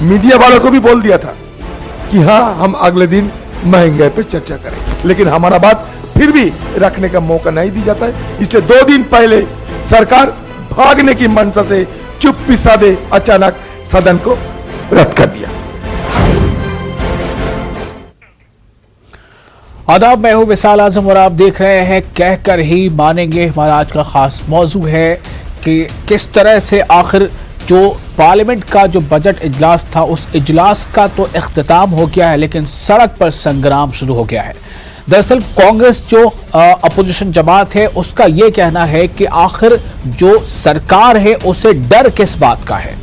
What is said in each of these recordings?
Media वालों को भी बोल दिया था कि हाँ, हम अगले दिन महंगाई पर चर्चा करेंगे, लेकिन हमारा बात फिर भी रखने का मौका नहीं दी जाता है। इसलिए 2 दिन पहले सरकार भागने की मंशा से चुप्पी साधे अचानक सदन को रद्द कर दिया। आदाब, मैं हूं विशाल आजम और आप देख रहे हैं कहकर ही मानेंगे। हमारा आज का खास मौजू है कि किस तरह से आखिर जो पार्लियामेंट का जो बजट इजलास था, उस इजलास का तो इख्तिताम हो गया है, लेकिन सड़क पर संग्राम शुरू हो गया है। दरअसल कांग्रेस जो अपोजिशन जमात है, उसका यह कहना है कि आखिर जो सरकार है उसे डर किस बात का है।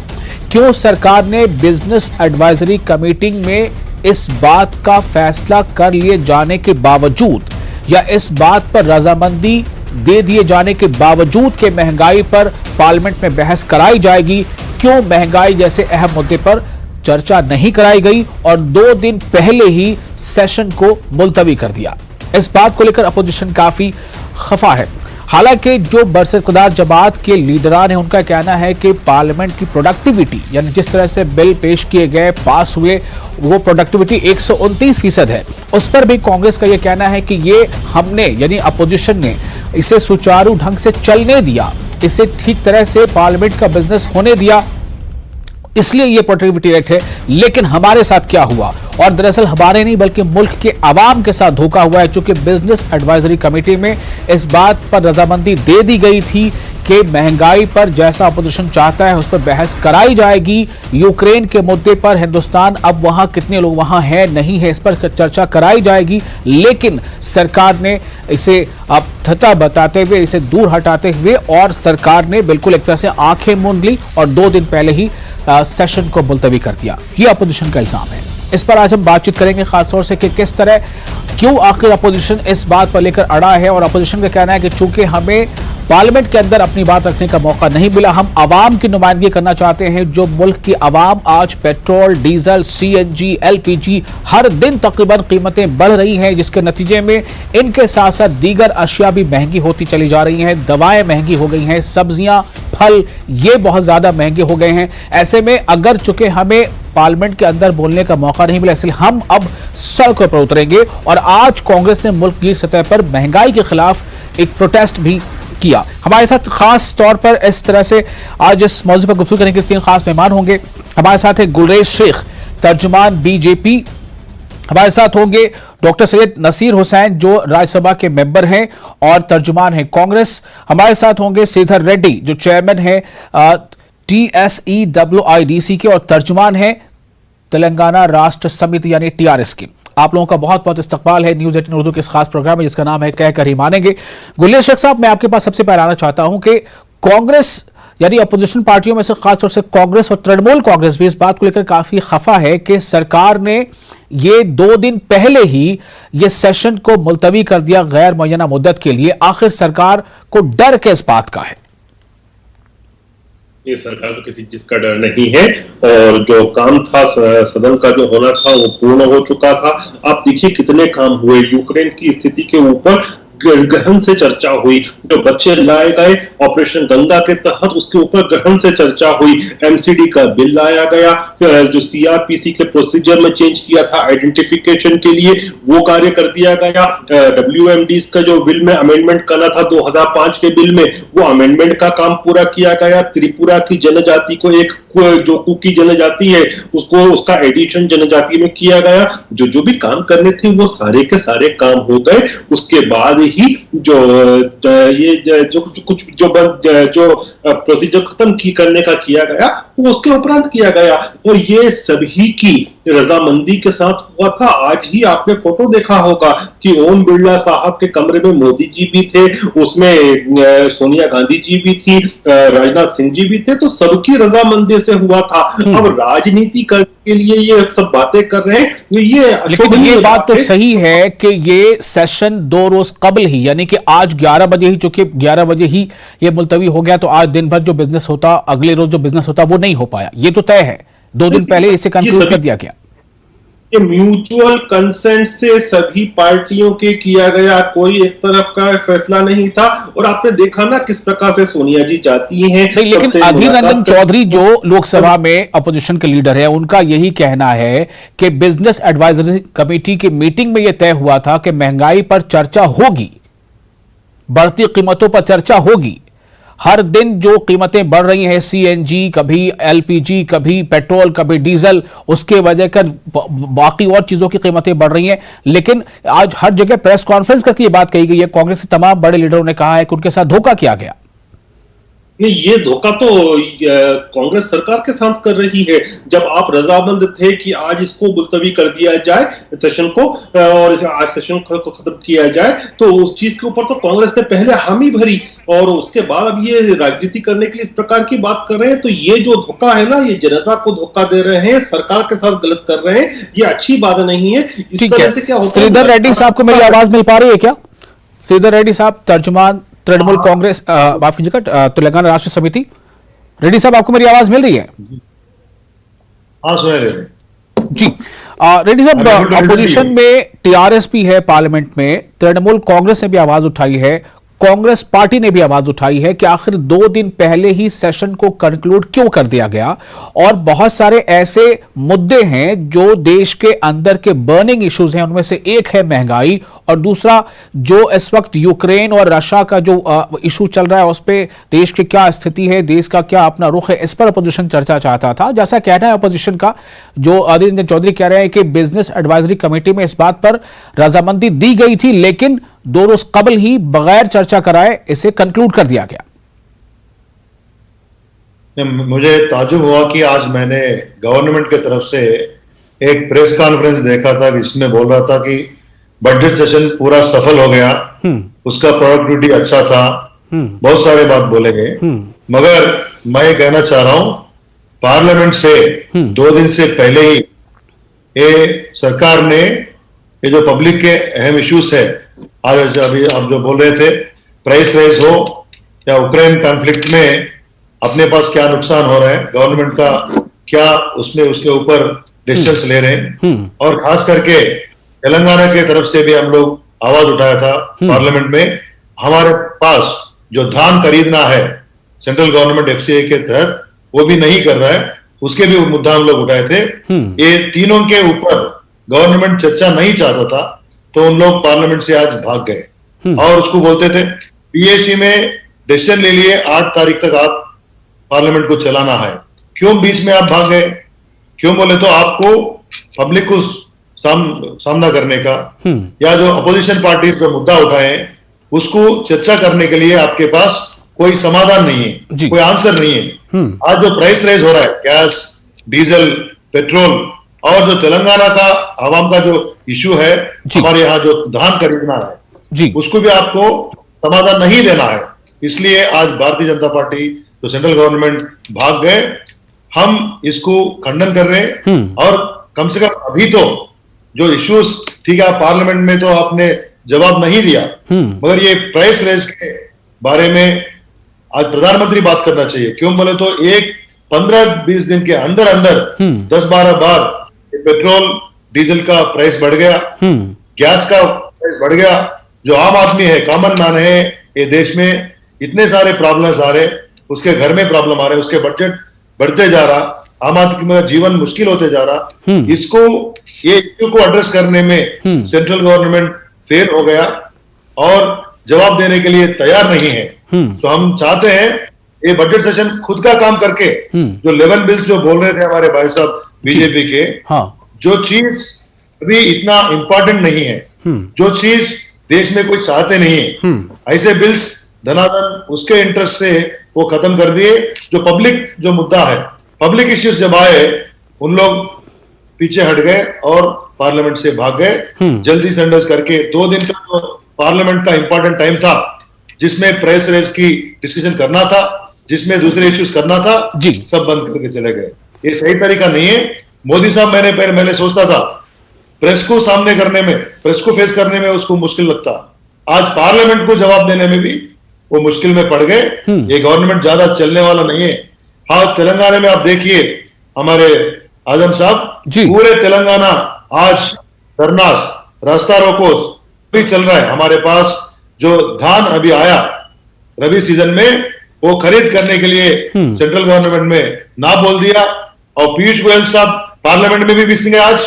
क्यों सरकार ने बिजनेस एडवाइजरी कमेटी में इस बात का फैसला कर लिए जाने के बावजूद या इस बात पर रजामंदी दे दिए जाने के बावजूद कि महंगाई पर पार्लियामेंट में बहस कराई जाएगी, क्यों महंगाई जैसे अहम मुद्दे पर चर्चा नहीं कराई गई और 2 दिन पहले ही सेशन को मुलतवी कर दिया। इस बात को लेकर अपोजिशन काफी खफा है। हालांकि जो बरसरकदार जमात के लीडरान हैं, उनका कहना है कि पार्लियामेंट की प्रोडक्टिविटी, यानी जिस तरह से बिल पेश किए गए, पास हुए, वो प्रोडक्टिविटी 129% है। उस पर भी कांग्रेस का यह कहना है कि ये हमने यानी अपोजिशन ने इसे सुचारू ढंग से चलने दिया, इसे ठीक तरह से पार्लियामेंट का बिजनेस होने दिया, इसलिए ये प्रोडक्टिविटी रेट है। लेकिन हमारे साथ क्या हुआ, और दरअसल हमारे नहीं बल्कि मुल्क के अवाम के साथ धोखा हुआ है। चूंकि बिजनेस एडवाइजरी कमेटी में इस बात पर रजामंदी दे दी गई थी कि महंगाई पर जैसा अपोजिशन चाहता है उस पर बहस कराई जाएगी। यूक्रेन के मुद्दे पर हिंदुस्तान अब वहां कितने लोग वहां है नहीं है, इस पर चर्चा कराई जाएगी। लेकिन सरकार ने इसे अब थता बताते हुए, इसे दूर हटाते हुए, और सरकार ने बिल्कुल एक तरह से आंखें मूंद ली और 2 दिन पहले ही सेशन को मुलतवी कर दिया। ये अपोजिशन का इल्जाम है। इस पर आज हम बातचीत करेंगे खासतौर से कि किस तरह, क्यों आखिर अपोजिशन इस बात पर लेकर अड़ा है। और अपोजिशन का कहना है कि चूंकि हमें पार्लियामेंट के अंदर अपनी बात रखने का मौका नहीं मिला, हम आवाम की नुमाइंदगी करना चाहते हैं। जो मुल्क की आवाम आज पेट्रोल, डीजल, CNG, LPG हर दिन तकरीबन कीमतें बढ़ रही हैं, जिसके नतीजे में इनके साथ साथ दीगर अशिया भी महंगी होती चली जा रही हैं। दवाएं महंगी हो गई हैं, सब्जियां, फल ये बहुत ज्यादा महंगे हो गए हैं। ऐसे में अगर चूंकि हमें पार्लियामेंट के अंदर बोलने का मौका नहीं मिला, इसलिए हम अब सड़कों पर उतरेंगे। और आज कांग्रेस ने मुल्क की सतह पर महंगाई के खिलाफ एक प्रोटेस्ट भी किया। हमारे साथ खास तौर पर इस तरह से आज इस मौजू पर गुफ्तगू करने के 3 खास मेहमान होंगे। हमारे साथ है गुलरेज शेख, तर्जुमान BJP। हमारे साथ होंगे डॉक्टर सैयद नसीर हुसैन, जो राज्यसभा के मेंबर हैं और तर्जुमान हैं कांग्रेस। हमारे साथ होंगे श्रीधर रेड्डी, जो चेयरमैन है TSEWIDC के और तर्जुमान है तेलंगाना राष्ट्र समिति यानी TRS की। आप लोगों का बहुत बहुत इस्तकबाल है न्यूज़ 18 उर्दू के इस खास प्रोग्राम में, जिसका नाम है कहकर ही मानेंगे। गुलेर शेख साहब, मैं आपके पास सबसे पहले आना चाहता हूं कि कांग्रेस यानी अपोजिशन पार्टियों में से खासतौर से कांग्रेस और तृणमूल कांग्रेस भी इस बात को लेकर काफी खफा है कि सरकार ने ये 2 दिन पहले ही ये सेशन को मुलतवी कर दिया गैर मुअय्यना मुद्दत के लिए। आखिर सरकार को डर किस बात का है? ये सरकार को किसी चीज का डर नहीं है और जो काम था सदन का जो होना था वो पूर्ण हो चुका था। आप देखिए कितने काम हुए। यूक्रेन की स्थिति के ऊपर गहन से चर्चा हुई, जो बच्चे लाए गए ऑपरेशन गंगा के तहत उसके ऊपर गहन से चर्चा हुई। MCD का बिल लाया गया, जो CRPC के प्रोसीजर में चेंज किया था आइडेंटिफिकेशन के लिए, वो कार्य कर दिया गया। WMDs का जो बिल में अमेंडमेंट करना था 2005 के बिल में, वो अमेंडमेंट का काम पूरा किया गया। त्रिपुरा की जनजाति को एक जो कुकी जनजाति है उसको उसका एडिशन जनजाति में किया गया। जो भी काम करने थे वो सारे के सारे काम हो गए। उसके बाद ही जो कुछ जो प्रोसीजर खत्म करने का किया गया वो उसके उपरांत किया गया और ये सभी की रजामंदी के साथ हुआ था। आज ही आपने फोटो देखा होगा कि ओम बिरला साहब के कमरे में मोदी जी भी थे, उसमें सोनिया गांधी जी भी थी, राजनाथ सिंह जी भी थे, तो सबकी रजामंदी से हुआ था। अब राजनीति करने के लिए ये सब बातें कर रहे हैं, लेकिन ये बात तो सही है कि ये सेशन 2 रोज कबल ही, यानी कि आज 11 बजे ही, चूंकि 11 बजे ही ये मुलतवी हो गया, तो आज दिन भर जो बिजनेस होता, अगले रोज जो बिजनेस होता वो नहीं हो पाया। ये तो तय है, 2 दिन पहले इसे कंक्लूड कर दिया गया। ये म्यूचुअल कंसेंट से सभी पार्टियों के किया गया, कोई एक तरफ का फैसला नहीं था। और आपने देखा ना किस प्रकार से सोनिया जी जाती हैं। नहीं, लेकिन अधीर रंजन चौधरी जो लोकसभा में अपोजिशन के लीडर है, उनका यही कहना है कि बिजनेस एडवाइजरी कमेटी की मीटिंग में यह तय हुआ था कि महंगाई पर चर्चा होगी, बढ़ती कीमतों पर चर्चा होगी। हर दिन जो कीमतें बढ़ रही हैं, सीएनजी, कभी एलपीजी, कभी पेट्रोल, कभी डीजल, उसके वजह कर बाकी और चीजों की कीमतें बढ़ रही हैं। लेकिन आज हर जगह प्रेस कॉन्फ्रेंस करके ये बात कही गई है, कांग्रेस के तमाम बड़े लीडरों ने कहा है कि उनके साथ धोखा किया गया। नहीं, ये धोखा तो कांग्रेस सरकार के साथ कर रही है। जब आप रजामंद थे कि आज इसको मुलतवी कर दिया जाए सेशन को, और आज सेशन को खत्म किया जाए, तो उस चीज के ऊपर तो कांग्रेस ने पहले हामी भरी, और उसके बाद अब ये राजनीति करने के लिए इस प्रकार की बात कर रहे हैं। तो ये जो धोखा है ना, ये जनता को धोखा दे रहे हैं, सरकार के साथ गलत कर रहे हैं, ये अच्छी बात नहीं है। इस तरह से क्या होता है? श्रीधर रेड्डी साहब को मेरी आवाज मिल पा रही है क्या? श्रीधर रेड्डी साहब, तर्जुमान तृणमूल कांग्रेस, माफ कीजिएगा, तेलंगाना राष्ट्र समिति। रेड्डी साहब, आपको मेरी आवाज मिल रही है? हाँ, सुनाई दे रही है जी। रेड्डी साहब, अपोजिशन में टीआरएस भी है पार्लियामेंट में, तृणमूल कांग्रेस ने भी आवाज उठाई है, कांग्रेस पार्टी ने भी आवाज उठाई है कि आखिर 2 दिन पहले ही सेशन को कंक्लूड क्यों कर दिया गया। और बहुत सारे ऐसे मुद्दे हैं जो देश के अंदर के बर्निंग इश्यूज हैं, उनमें से एक है महंगाई, और दूसरा जो इस वक्त यूक्रेन और रशिया का जो इशू चल रहा है, उस पर देश की क्या स्थिति है, देश का क्या अपना रुख है, इस पर अपोजिशन चर्चा चाहता था। जैसा कहना है अपोजिशन का, जो अधीर रंजन चौधरी कह रहे हैं कि बिजनेस एडवाइजरी कमेटी में इस बात पर रजामंदी दी गई थी, लेकिन 2 रोज कबल ही बगैर चर्चा कराए इसे कंक्लूड कर दिया गया। मुझे ताजुब हुआ कि आज मैंने गवर्नमेंट की तरफ से एक प्रेस कॉन्फ्रेंस देखा था, जिसमें बोल रहा था कि बजट सेशन पूरा सफल हो गया, उसका प्रोडक्टिविटी अच्छा था, बहुत सारे बात बोले गए। मगर मैं ये कहना चाह रहा हूं, पार्लियामेंट से 2 दिन से पहले ही ये सरकार ने ये जो पब्लिक के अहम इश्यूज है, आज अभी आप जो बोल रहे थे, प्राइस राइज हो या यूक्रेन कॉन्फ्लिक्ट में अपने पास क्या नुकसान हो रहा है, गवर्नमेंट का क्या उसमें उसके ऊपर डिसीजंस ले रहे हैं, और खास करके तेलंगाना की तरफ से भी हम लोग आवाज उठाया था पार्लियामेंट में। हमारे पास जो धान खरीदना है सेंट्रल गवर्नमेंट एफसीआई के तहत, वो भी नहीं कर रहा है, उसके भी मुद्दा हम लोग उठाए थे। ये तीनों के ऊपर गवर्नमेंट चर्चा नहीं चाहता था, तो उन लोग पार्लियामेंट से आज भाग गए और उसको बोलते थे पीएसी में डिसीजन ले लिए, 8 तारीख तक आप पार्लियामेंट को चलाना है। क्यों बीच में आप भाग गए? क्यों बोले तो आपको पब्लिक को सामना करने का, या जो अपोजिशन पार्टी जो मुद्दा उठाए हैं उसको चर्चा करने के लिए आपके पास कोई समाधान नहीं है, कोई आंसर नहीं है। आज जो प्राइस राइज हो रहा है, गैस, डीजल, पेट्रोल, और जो तेलंगाना का आवाम का जो इश्यू है, हमारे यहाँ जो धान खरीदना है, उसको भी आपको समाधान नहीं देना है। इसलिए आज भारतीय जनता पार्टी तो सेंट्रल गवर्नमेंट भाग गए। हम इसको खंडन कर रहे हैं, और कम से कम अभी तो जो इश्यूज, ठीक है, पार्लियामेंट में तो आपने जवाब नहीं दिया, मगर ये प्राइस रेज के बारे में आज प्रधानमंत्री बात करना चाहिए। क्यों बोले तो एक 15-20 दिन के अंदर अंदर 10-12 बार पेट्रोल डीजल का प्राइस बढ़ गया, गैस का प्राइस बढ़ गया। जो आम आदमी है, कॉमन मैन है, ये देश में इतने सारे प्रॉब्लम्स आ रहे, उसके घर में प्रॉब्लम आ रहे, उसके बजट बढ़ते जा रहा, आम आदमी का जीवन मुश्किल होते जा रहा। इसको, ये इश्यू को एड्रेस करने में सेंट्रल गवर्नमेंट फेल हो गया और जवाब देने के लिए तैयार नहीं है। तो हम चाहते हैं ये बजट सेशन खुद का काम करके, जो 11 बिल्स जो बोल रहे थे हमारे भाई साहब बीजेपी के, जो चीज अभी इतना इंपॉर्टेंट नहीं है, जो चीज देश में कोई चाहते नहीं है, ऐसे बिल्स धनाधन उसके इंटरेस्ट से वो खत्म कर दिए। जो पब्लिक जो मुद्दा है, पब्लिक इश्यूज जब आए, उन लोग पीछे हट गए और पार्लियामेंट से भाग गए जल्दी से अंडर्स करके। 2 दिन का तो पार्लियामेंट का इंपॉर्टेंट टाइम था, जिसमें प्रेस रेस की डिस्कशन करना था, जिसमें दूसरे इश्यूज करना था, सब बंद करके चले गए। ये सही तरीका नहीं है। मोदी साहब, मैंने सोचता था प्रेस को सामने करने में, प्रेस को फेस करने में उसको मुश्किल लगता, आज पार्लियामेंट को जवाब देने में भी वो मुश्किल में पड़ गए। ये गवर्नमेंट ज्यादा चलने वाला नहीं है। हाँ, तेलंगाना में आप देखिए, हमारे आजम साहब पूरे तेलंगाना आज धरनास, रास्ता रोको भी चल रहा है। हमारे पास जो धान अभी आया रबी सीजन में, वो खरीद करने के लिए सेंट्रल गवर्नमेंट में ना बोल दिया, और पीयूष गोयल साहब पार्लियामेंट में भी मिसिंग है आज,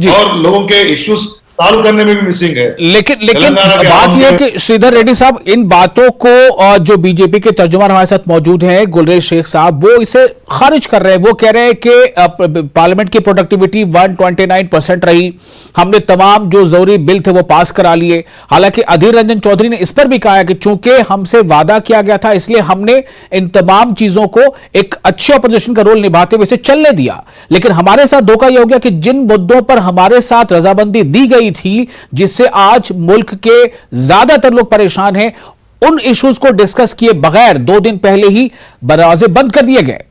और लोगों के इश्यूज सॉल्व करने में भी मिसिंग है। लेकिन बात यह है कि श्रीधर रेड्डी साहब, इन बातों को जो बीजेपी के तर्जुमान हमारे साथ मौजूद हैं गुलरेज शेख साहब, वो इसे खारिज कर रहे हैं। वो कह रहे हैं कि पार्लियामेंट की प्रोडक्टिविटी 129% रही, हमने तमाम जो जरूरी बिल थे वो पास करा लिए। हालांकि अधीर रंजन चौधरी ने इस पर भी कहा कि चूंकि हमसे वादा किया गया था, इसलिए हमने इन तमाम चीजों को एक अच्छे अपोजिशन का रोल निभाते हुए इसे चलने दिया। लेकिन हमारे साथ धोखा यह हो गया कि जिन मुद्दों पर हमारे साथ रजामंदी दी गई थी, जिससे आज मुल्क के ज्यादातर लोग परेशान हैं, उन इश्यूज को डिस्कस किए बगैर 2 दिन पहले ही दरवाजे बंद कर दिए गए।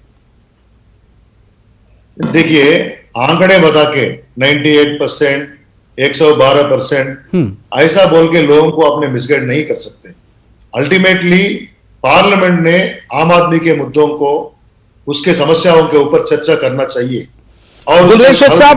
देखिए, आंकड़े बता के 98%, 112% ऐसा बोल के लोगों को अपने मिसगाइड नहीं कर सकते। अल्टीमेटली पार्लियामेंट ने आम आदमी के मुद्दों को, उसके समस्याओं के ऊपर चर्चा करना चाहिए। और गुलरेज शेख साहब,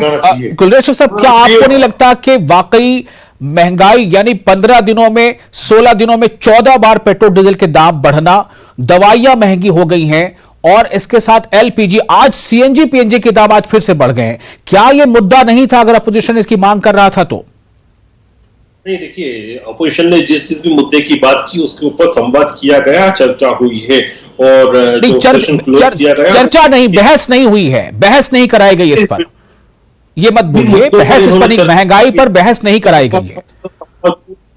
क्या आपको नहीं लगता कि वाकई महंगाई, यानी 15 दिनों में, 16 दिनों में 14 बार पेट्रोल डीजल के दाम बढ़ना, दवाइयां महंगी हो गई हैं, और इसके साथ एलपीजी, आज सीएनजी पीएनजी के दाम आज फिर से बढ़ गए हैं, क्या यह मुद्दा नहीं था अगर अपोजिशन इसकी मांग कर रहा था तो? नहीं, देखिए, अपोजिशन ने जिस भी मुद्दे की बात की उसके ऊपर संवाद किया गया, चर्चा हुई है, और चर्चा नहीं, बहस नहीं हुई है, बहस नहीं कराई गई इस पर, ये मत भूलिए, बहस इस पर, महंगाई पर बहस नहीं कराई गई है।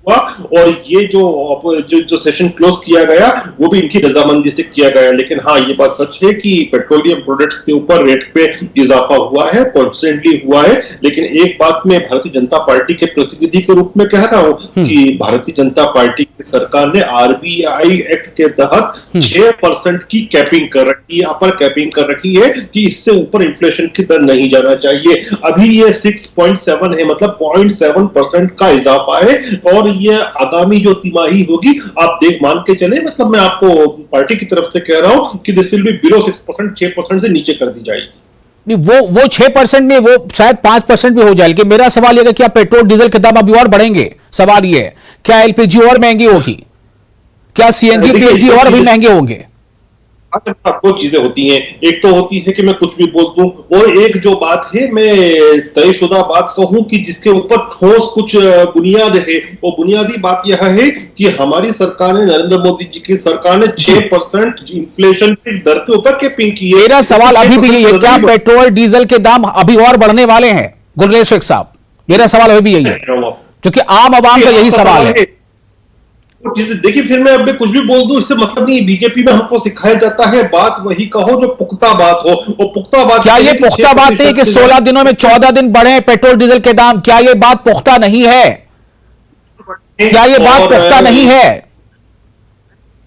और ये जो सेशन क्लोज किया गया वो भी इनकी रजामंदी से किया गया। लेकिन हाँ, ये बात सच है कि पेट्रोलियम प्रोडक्ट्स के ऊपर रेट पे इजाफा हुआ है, कॉन्स्टेंटली हुआ है। लेकिन एक बात मैं भारतीय जनता पार्टी के प्रतिनिधि के रूप में कह रहा हूं कि भारतीय जनता पार्टी की सरकार ने आरबीआई एक्ट के तहत 6% की कैपिंग कर रखी है, अपर कैपिंग कर रखी है कि इससे ऊपर इन्फ्लेशन की दर नहीं जाना चाहिए। अभी ये 6.7 है, मतलब 0.7% का इजाफा है, और ये आगामी जो तिमाही होगी आप मान के चले, मतलब मैं आपको पार्टी की तरफ से कह रहा हूं कि दिस विल बी बिलो 6%, 6% से नीचे कर दी जाएगी। वो 6% में, वो शायद 5% भी हो जाए। लेकिन मेरा सवाल यह है, क्या पेट्रोल डीजल के दाम अभी और बढ़ेंगे? सवाल यह है, क्या एलपीजी और महंगी होगी? क्या सीएनजी पीएनजी और भी महंगे होंगे? दो चीजें होती हैं, एक तो होती है कि मैं कुछ भी बोल दूं, और एक जो बात है मैं तयशुदा बात कहूं कि जिसके ऊपर ठोस कुछ बुनियाद है। वो बुनियादी बात यह है कि हमारी सरकार ने, नरेंद्र मोदी जी की सरकार ने 6% इन्फ्लेशन की दर के ऊपर कैपिंग की है। मेरा सवाल अभी भी यही है, क्या पेट्रोल डीजल के दाम अभी और बढ़ने वाले हैं? गुलरेज शेख साहब, मेरा सवाल अभी भी यही है, क्योंकि आम आवाम का यही सवाल है। देखिए, फिर मैं अब कुछ भी बोल दूं इससे मतलब नहीं। बीजेपी में हमको सिखाया जाता है बात वही कहो जो पुख्ता बात हो। वो पुख्ता बात, क्या ये पुख्ता बात नहीं कि 16 दिनों में 14 दिन बढ़े पेट्रोल डीजल के दाम? क्या ये बात पुख्ता नहीं है? क्या ये बात पुख्ता नहीं है?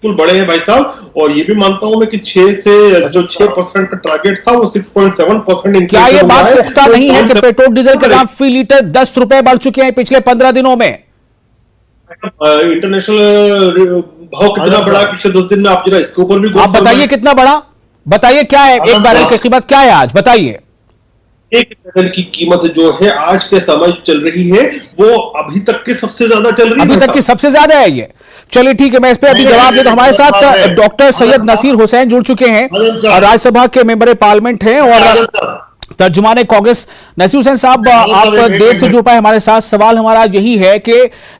बिल्कुल बड़े हैं भाई साहब, और ये भी मानता हूं मैं कि 6% का टारगेट था वो 6.7%। क्या ये बात पुख्ता नहीं है कि पेट्रोल डीजल के दाम फी लीटर 10 रुपए बढ़ चुके हैं पिछले 15 दिनों में? इंटरनेशनल भाव कितना बढ़ा पिछले 10 दिन में? आप जरा इसके ऊपर भी आप बताइए कितना बढ़ा, बताइए क्या है एक बैरल की कीमत, क्या है आज बताइए। एक बैरल की कीमत जो है आज के समय चल रही है वो अभी तक की सबसे ज्यादा चल रही है, अभी तक की सबसे ज्यादा है ये। चलिए ठीक है, मैं इस पे अभी जवाब दे दूं। हमारे साथ डॉक्टर सैयद नसीर हुसैन जुड़ चुके हैं, राज्यसभा के मेंबर पार्लियामेंट हैं और तर्जुमाने कांग्रेस। नसीर हुसैन साहब, आप देर से जुड़ पाए हमारे साथ। सवाल हमारा यही है कि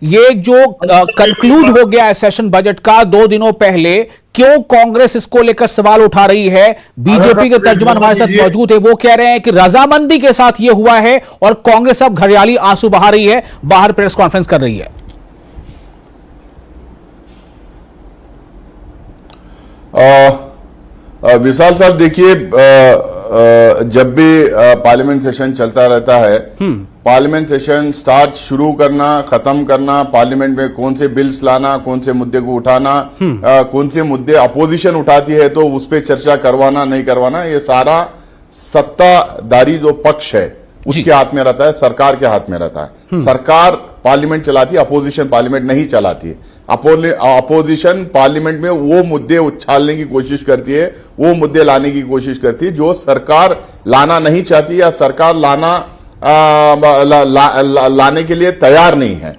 ये जो कंक्लूड हो गया है सेशन बजट का 2 दिनों पहले, क्यों कांग्रेस इसको लेकर सवाल उठा रही है? बीजेपी के तर्जुमान हमारे साथ मौजूद है, वो कह रहे हैं कि रजामंदी के साथ ये हुआ है और कांग्रेस अब घरियाली आंसू बहा रही है, बाहर प्रेस कॉन्फ्रेंस कर रही है। विशाल साहब, देखिए, जब भी पार्लियामेंट सेशन चलता रहता है, पार्लियामेंट सेशन शुरू करना, खत्म करना, पार्लियामेंट में कौन से बिल्स लाना, कौन से मुद्दे को उठाना, कौन से मुद्दे अपोजिशन उठाती है तो उस पर चर्चा करवाना नहीं करवाना, ये सारा सत्ताधारी जो पक्ष है उसके हाथ में रहता है, सरकार के हाथ में रहता है। सरकार पार्लियामेंट चलाती है, अपोजिशन पार्लियामेंट नहीं चलाती है। अपोजिशन पार्लियामेंट में वो मुद्दे उछालने की कोशिश करती है, वो मुद्दे लाने की कोशिश करती है जो सरकार लाना नहीं चाहती या सरकार लाना लाने के लिए तैयार नहीं है।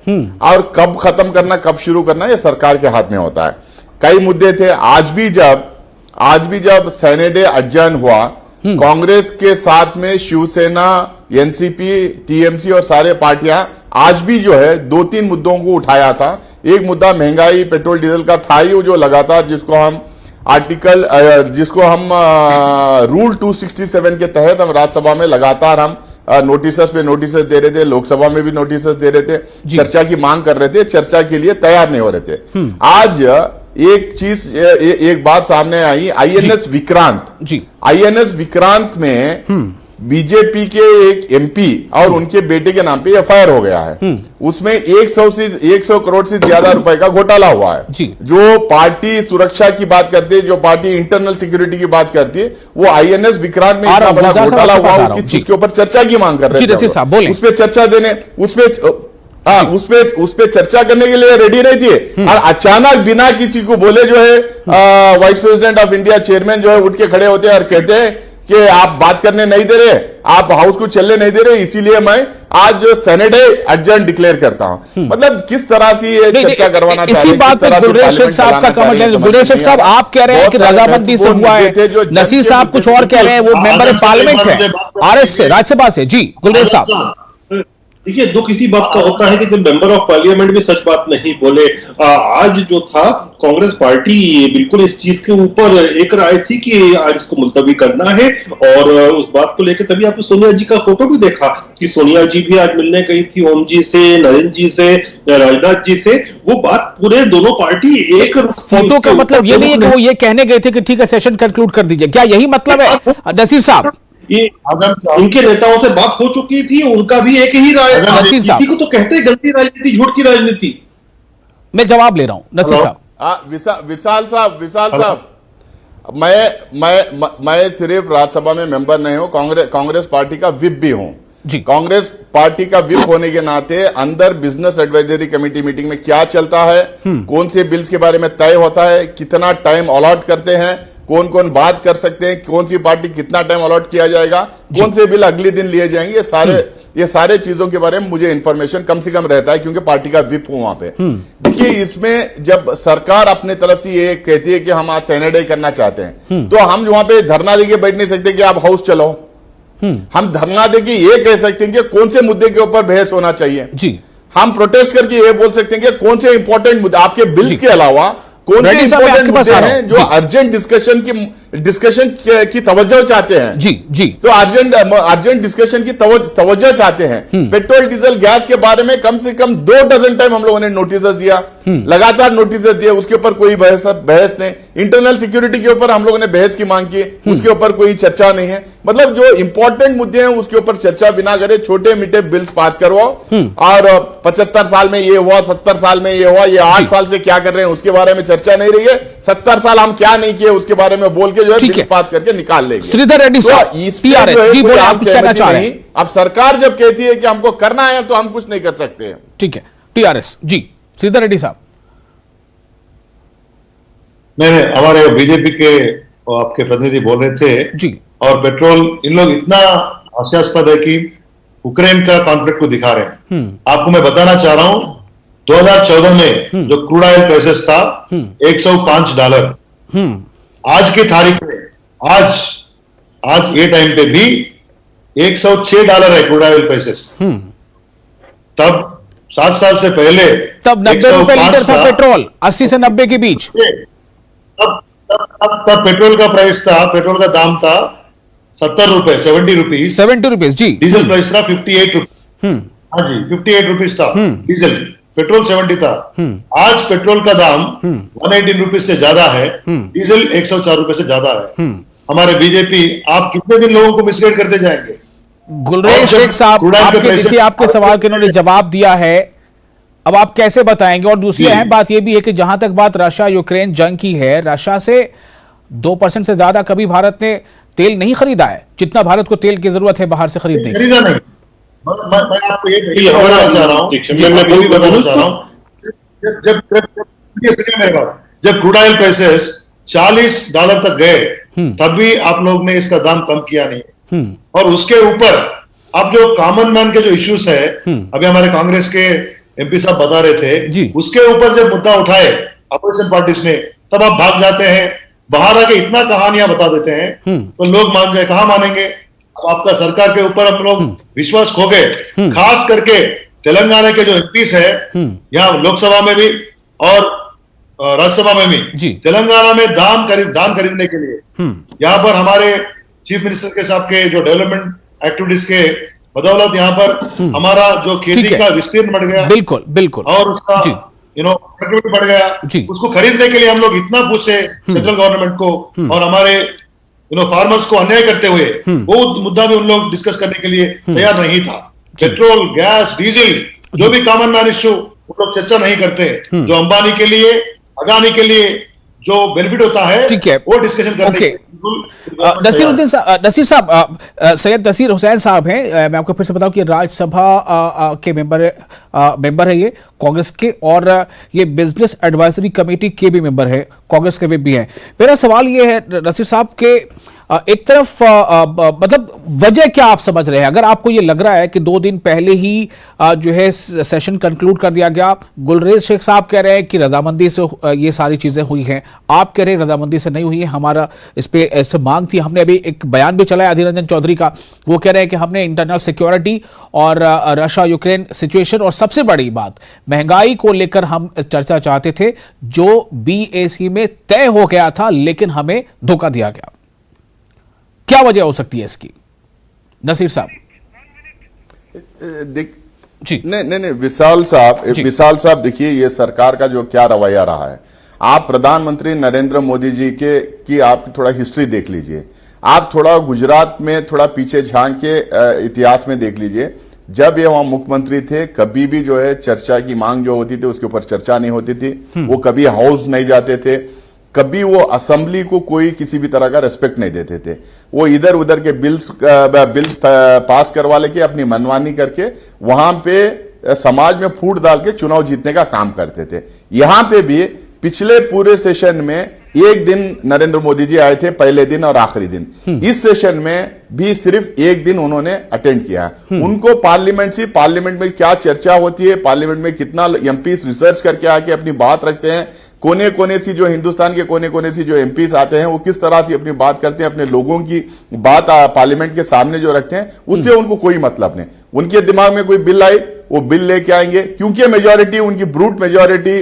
और कब खत्म करना, कब शुरू करना, ये सरकार के हाथ में होता है। कई मुद्दे थे। आज भी जब सेनेट डे अडजर्न हुआ, कांग्रेस के साथ में शिवसेना, एनसीपी, टीएमसी और सारे पार्टियां आज भी जो है 2-3 मुद्दों को उठाया था। एक मुद्दा महंगाई पेट्रोल डीजल का था ही, जो लगातार जिसको हम रूल 267 के तहत हम राज्यसभा में लगातार हम नोटिस दे रहे थे, लोकसभा में भी नोटिस दे रहे थे, चर्चा की मांग कर रहे थे, चर्चा के लिए तैयार नहीं हो रहे थे। आज एक बात सामने आई, आईएनएस विक्रांत में बीजेपी के एक एमपी और उनके बेटे के नाम पे एफआईआर हो गया है। उसमें 100 करोड़ से ज्यादा रुपए का घोटाला हुआ है। जो पार्टी सुरक्षा की बात करती है, जो पार्टी इंटरनल सिक्योरिटी की बात करती है, वो आईएनएस विक्रांत में इतना बड़ा घोटाला हुआ, उसके ऊपर चर्चा की मांग कर रहे थे। उस पर चर्चा देने, उस पे चर्चा करने के लिए रेडी नहीं थी, और अचानक बिना किसी को बोले जो है vice president of India chairman जो है उठ के खड़े होते हैं और कहते हैं कि आप बात करने नहीं दे रहे, आप हाउस को चलने नहीं दे रहे, इसीलिए मैं आज जो सेनेट एडजर्न डिक्लेयर करता हूं। मतलब किस तरह से ये चर्चा करवाना चाहते हैं। इसी बात पे गुलरेज शेख साहब का कमेंट है। गुलरेज शेख साहब, आप कह रहे हैं कि रजामंदी से हुआ है, नसीर साहब कुछ और कह रहे हैं, वो मेंबर पार्लियामेंट है आरएस से, राज्यसभा से। जी गुलरेज साहब, देखिए, दुख इसी बात का होता है कि जब मेंबर ऑफ पार्लियामेंट भी सच बात नहीं बोले। आज जो था, कांग्रेस पार्टी बिल्कुल इस चीज के ऊपर एक राय थी कि आज इसको मुलतवी करना है, और उस बात को लेकर तभी आपने सोनिया जी का फोटो भी देखा कि सोनिया जी भी आज मिलने गई थी ओम जी से, नरेंद्र जी से, राजनाथ जी से। वो बात पूरे दोनों पार्टी एक फोटो का मतलब ये नहीं है कि वो ये कहने गए थे कि ठीक है सेशन कंक्लूड कर दीजिए, क्या यही मतलब है नसीर साहब? ये उनके नेताओं से बात हो चुकी थी, उनका भी एक ही राय था। किसी को तो कहते हैं गलती राजनीति, झूठ की राजनीति। मैं जवाब ले रहा हूं नसीर साहब। विशाल साहब, मैं सिर्फ राज्यसभा में मेंबर नहीं हूं, कांग्रेस पार्टी का विप भी हूं जी। कांग्रेस पार्टी का विप होने के नाते अंदर बिजनेस एडवाइजरी कमेटी मीटिंग में क्या चलता है, कौन से बिल्स के बारे में तय होता है, कितना टाइम अलॉट करते हैं, कौन कौन बात कर सकते हैं, कौन सी पार्टी कितना टाइम अलॉट किया जाएगा, कौन से बिल अगले दिन लिए जाएंगे, ये सारे चीजों के बारे में मुझे इंफॉर्मेशन कम से कम रहता है, क्योंकि पार्टी का विप हूं वहां पे। देखिए, इसमें जब सरकार अपने तरफ से ये कहती है कि हम आज सेनेट डे करना चाहते हैं, तो हम वहां पे धरना देके बैठ नहीं सकते कि आप हाउस चलाओ। हम धरना देके ये कह सकते हैं कि कौन से मुद्दे के ऊपर बहस होना चाहिए जी। हम प्रोटेस्ट करके ये बोल सकते हैं कि कौन से इंपॉर्टेंट मुद्दे आपके बिल्स के अलावा कौन से इंपॉर्टेंट मुद्दे हैं जो अर्जेंट डिस्कशन की तवज्जो चाहते हैं। जी तो अर्जेंट डिस्कशन की तवज्जो चाहते हैं। पेट्रोल डीजल गैस के बारे में कम से कम 2 डजन टाइम हम लोगों ने नोटिस दिया, लगातार नोटिस दिए, उसके ऊपर कोई बहस नहीं। इंटरनल सिक्योरिटी के ऊपर हम लोगों ने बहस की मांग की, उसके ऊपर कोई चर्चा नहीं है। मतलब जो इंपॉर्टेंट मुद्दे हैं उसके ऊपर चर्चा बिना करे छोटे मीठे बिल्स पास करवाओ, और 75 साल में ये हुआ, 70 साल में ये हुआ, ये 8 साल से क्या कर रहे हैं उसके बारे में चर्चा नहीं रही है। 70 साल हम क्या नहीं किए उसके बारे में बोल के जो है बिल पास करके निकाल लेंगे। श्रीधर रेड्डी साहब, टीआरएस जी बोले, आप कुछ कहना चाह रहे हैं? अब सरकार जब कहती है कि हमको करना है तो हम कुछ नहीं कर सकते। ठीक है, टीआरएस जी, श्रीधर रेड्डी साहब। नहीं, हमारे बीजेपी के आपके प्रतिनिधि बोल रहे थे जी, और पेट्रोल इन लोग इतना हास्यास्पद है कि यूक्रेन का कॉन्फ्लिक्ट को दिखा रहे हैं। आपको मैं बताना चाह रहा हूं, 2014 में जो क्रूड ऑयल प्राइसेस था $105, आज की तारीख में आज ये टाइम पे भी $106 है क्रूड ऑयल प्राइसेस। तब 7 साल से पहले तब 90 रुपए लीटर था पेट्रोल, 80 से 90 के बीच। तब पेट्रोल का प्राइस था, पेट्रोल का दाम था 70 रुपए, 70 रुपीज जी। डीजल प्राइस था 58 रुपीज। हाँ जी, 58 रुपीज था डीजल, पेट्रोल 70 था। आज पेट्रोल का दाम 118 रुपीज से ज्यादा है, डीजल 104 रुपए से ज्यादा है। हमारे बीजेपी, आप कितने दिन लोगों को मिसगाइड करते जाएंगे? गुलरेज शेख साहब, आपके सवाल के उन्होंने जवाब दिया है, अब आप कैसे बताएंगे? और दूसरी अहम बात यह भी है कि जहां तक बात रशिया यूक्रेन जंग की है, रशिया से 2% से ज्यादा कभी भारत ने तेल नहीं खरीदा है, जितना भारत को तेल की जरूरत है बाहर से खरीदने की। खरीदा नहीं। मैं आपको ये बताना चाह रहा हूं, जब क्रूड ऑयल प्राइसेस $40 तक गए, तब भी आप लोग ने इसका दाम कम किया नहीं, और उसके ऊपर अब जो कॉमन मैन के जो इश्यूज है, अभी हमारे कांग्रेस के एमपी साहब बता रहे थे, उसके ऊपर जब मुद्दा उठाए अपोजिशन पार्टीज ने, तब आप भाग जाते हैं, बाहर आके इतना कहानियां बता देते हैं, तो लोग मान जाए, कहां मानेंगे? अब आपका सरकार के ऊपर हम लोग विश्वास खो गए। खास करके तेलंगाना के जो एमपीस है, यहाँ लोकसभा में भी और राज्यसभा में भी, तेलंगाना में धान खरीदने के लिए यहाँ पर हमारे चीफ मिनिस्टर के साहब के जो डेवलपमेंट एक्टिविटीज के बदौलत यहाँ पर हमारा जो खेती का विस्तीर्ण बढ़ गया, बिल्कुल बिल्कुल, और उसका प्रोडक्टिविटी बढ़ गया। उसको खरीदने के लिए हम लोग इतना पूछे सेंट्रल गवर्नमेंट को, और हमारे फार्मर्स को अन्याय करते हुए वो मुद्दा भी उन लोग डिस्कस करने के लिए तैयार नहीं था। पेट्रोल, गैस, डीजल, जो भी कॉमन मैन इश्यू, वो लोग चर्चा नहीं करते। जो अंबानी के लिए, अदानी के लिए जो बेनिफिट होता है, वो डिस्कशन करने नसीर साहब, सैयद नसीर हुसैन साहब हैं। मैं आपको फिर से बताऊं कि राज्यसभा के मेंबर है ये कांग्रेस के, और ये बिजनेस एडवाइजरी कमेटी के भी मेंबर है, कांग्रेस के भी हैं। मेरा सवाल ये है नसीर साहब के, एक तरफ मतलब वजह क्या आप समझ रहे हैं? अगर आपको ये लग रहा है कि 2 दिन पहले ही जो है सेशन कंक्लूड कर दिया गया, गुलरेज शेख साहब कह रहे हैं कि रजामंदी से ये सारी चीजें हुई हैं, आप कह रहे हैं रजामंदी से नहीं हुई है, हमारा इस पे ऐसे मांग थी। हमने अभी एक बयान भी चलाया अधीर रंजन चौधरी का, वो कह रहे हैं कि हमने इंटरनल सिक्योरिटी और रशिया यूक्रेन सिचुएशन और सबसे बड़ी बात महंगाई को लेकर हम चर्चा चाहते थे, जो BAC में तय हो गया था, लेकिन हमें धोखा दिया गया। क्या वजह हो सकती है इसकी, नसीर साहब? जी नहीं, विशाल साहब देखिए, ये सरकार का जो क्या रवैया रहा है, आप प्रधानमंत्री नरेंद्र मोदी जी की आप थोड़ा हिस्ट्री देख लीजिए, आप थोड़ा गुजरात में थोड़ा पीछे झांक के इतिहास में देख लीजिए। जब ये वहां मुख्यमंत्री थे, कभी भी जो है चर्चा की मांग जो होती थी उसके ऊपर चर्चा नहीं होती थी, वो कभी हाउस नहीं जाते थे, कभी वो असेंबली को कोई किसी भी तरह का रेस्पेक्ट नहीं देते थे। वो इधर उधर के बिल्स पास करवा लेके अपनी मनमानी करके वहां पे समाज में फूट डाल के चुनाव जीतने का काम करते थे। यहां पे भी पिछले पूरे सेशन में एक दिन नरेंद्र मोदी जी आए थे, पहले दिन और आखिरी दिन। इस सेशन में भी सिर्फ एक दिन उन्होंने अटेंड किया। उनको पार्लियामेंट में क्या चर्चा होती है, पार्लियामेंट में कितना एमपीस रिसर्च करके आके अपनी बात रखते हैं, कोने कोने सी जो हिंदुस्तान के कोने कोने सी जो एमपीस आते हैं वो किस तरह से अपनी बात करते हैं, अपने लोगों की बात पार्लियामेंट के सामने जो रखते हैं, उससे उनको कोई मतलब नहीं। उनके दिमाग में कोई बिल आई, वो बिल लेके आएंगे, क्योंकि मेजॉरिटी उनकी ब्रूट मेजॉरिटी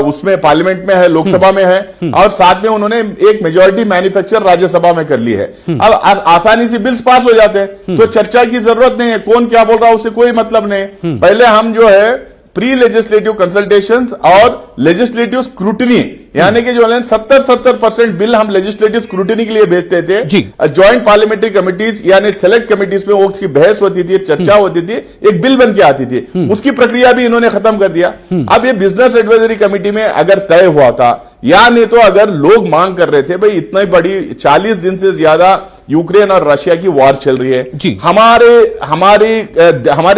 उसमें पार्लियामेंट में है, लोकसभा में है, और साथ में उन्होंने एक मेजॉरिटी मैन्युफैक्चर राज्यसभा में कर ली है। अब आसानी से बिल्स पास हो जाते हैं, तो चर्चा की जरूरत नहीं है, कौन क्या बोल रहा है उससे कोई मतलब नहीं। पहले हम जो है प्री लेजिस्लेटिव कंसल्टेशंस और लेजिस्लेटिव स्क्रूटनी, यानी कि जो 70% बिल हम लेजिस्लेटिव स्क्रूटनी के लिए भेजते थे, ज्वाइंट पार्लियामेंट्री कमिटीज यानी सेलेक्ट कमिटीज में वो उसकी बहस होती थी, चर्चा होती थी, एक बिल बन के आती थी, उसकी प्रक्रिया भी इन्होंने खत्म कर दिया। अब ये बिजनेस एडवाइजरी कमेटी में अगर तय हुआ था, या नहीं तो अगर लोग मांग कर रहे थे भाई इतनी बड़ी 40 दिन से ज्यादा यूक्रेन और रशिया की वॉर चल रही है, हमारे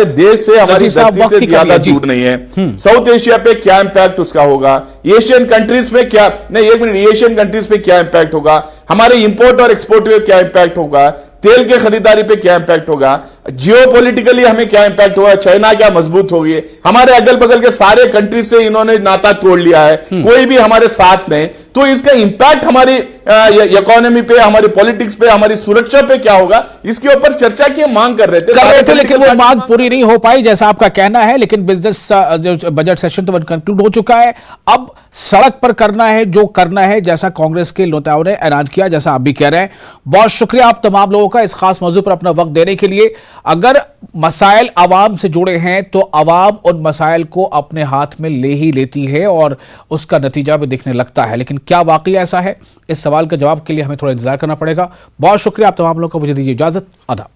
देश से, हमारी धरती से ज्यादा दूर नहीं है, साउथ एशिया पे क्या इंपैक्ट उसका होगा, एशियन कंट्रीज में क्या, नहीं एक मिनट, एशियन कंट्रीज पे क्या इंपैक्ट होगा, हमारे इंपोर्ट और एक्सपोर्ट पे क्या इंपैक्ट होगा, तेल के खरीदारी पे क्या इंपैक्ट होगा, जियोपॉलिटिकली हमें क्या इंपैक्ट होगा, चाइना क्या मजबूत होगी, हमारे अगल बगल के सारे कंट्री से इन्होंने नाता तोड़ लिया है, कोई भी हमारे साथ नहीं, तो इसका इंपैक्ट हमारी इकोनॉमी पे, हमारी पॉलिटिक्स पे, हमारी सुरक्षा पे क्या होगा, इसके ऊपर चर्चा की मांग कर रहे थे, लेकिन वो मांग पूरी नहीं हो पाई जैसा आपका कहना है। लेकिन बिजनेस जो बजट सेशन तो कंक्लूड हो चुका है, अब सड़क पर करना है जो करना है, जैसा कांग्रेस के नेताओं ने ऐलान किया, जैसा आप भी कह रहे हैं। बहुत शुक्रिया आप तमाम लोगों का इस खास मौजू पर अपना वक्त देने के लिए। अगर मसाइल आवाम से जुड़े हैं तो आवाम उन मसाइल को अपने हाथ में ले ही लेती है और उसका नतीजा भी दिखने लगता है, लेकिन क्या वाकई ऐसा है, इस सवाल के जवाब के लिए हमें थोड़ा इंतजार करना पड़ेगा। बहुत शुक्रिया आप तमाम लोगों को, मुझे दीजिए इजाजत, आदाब।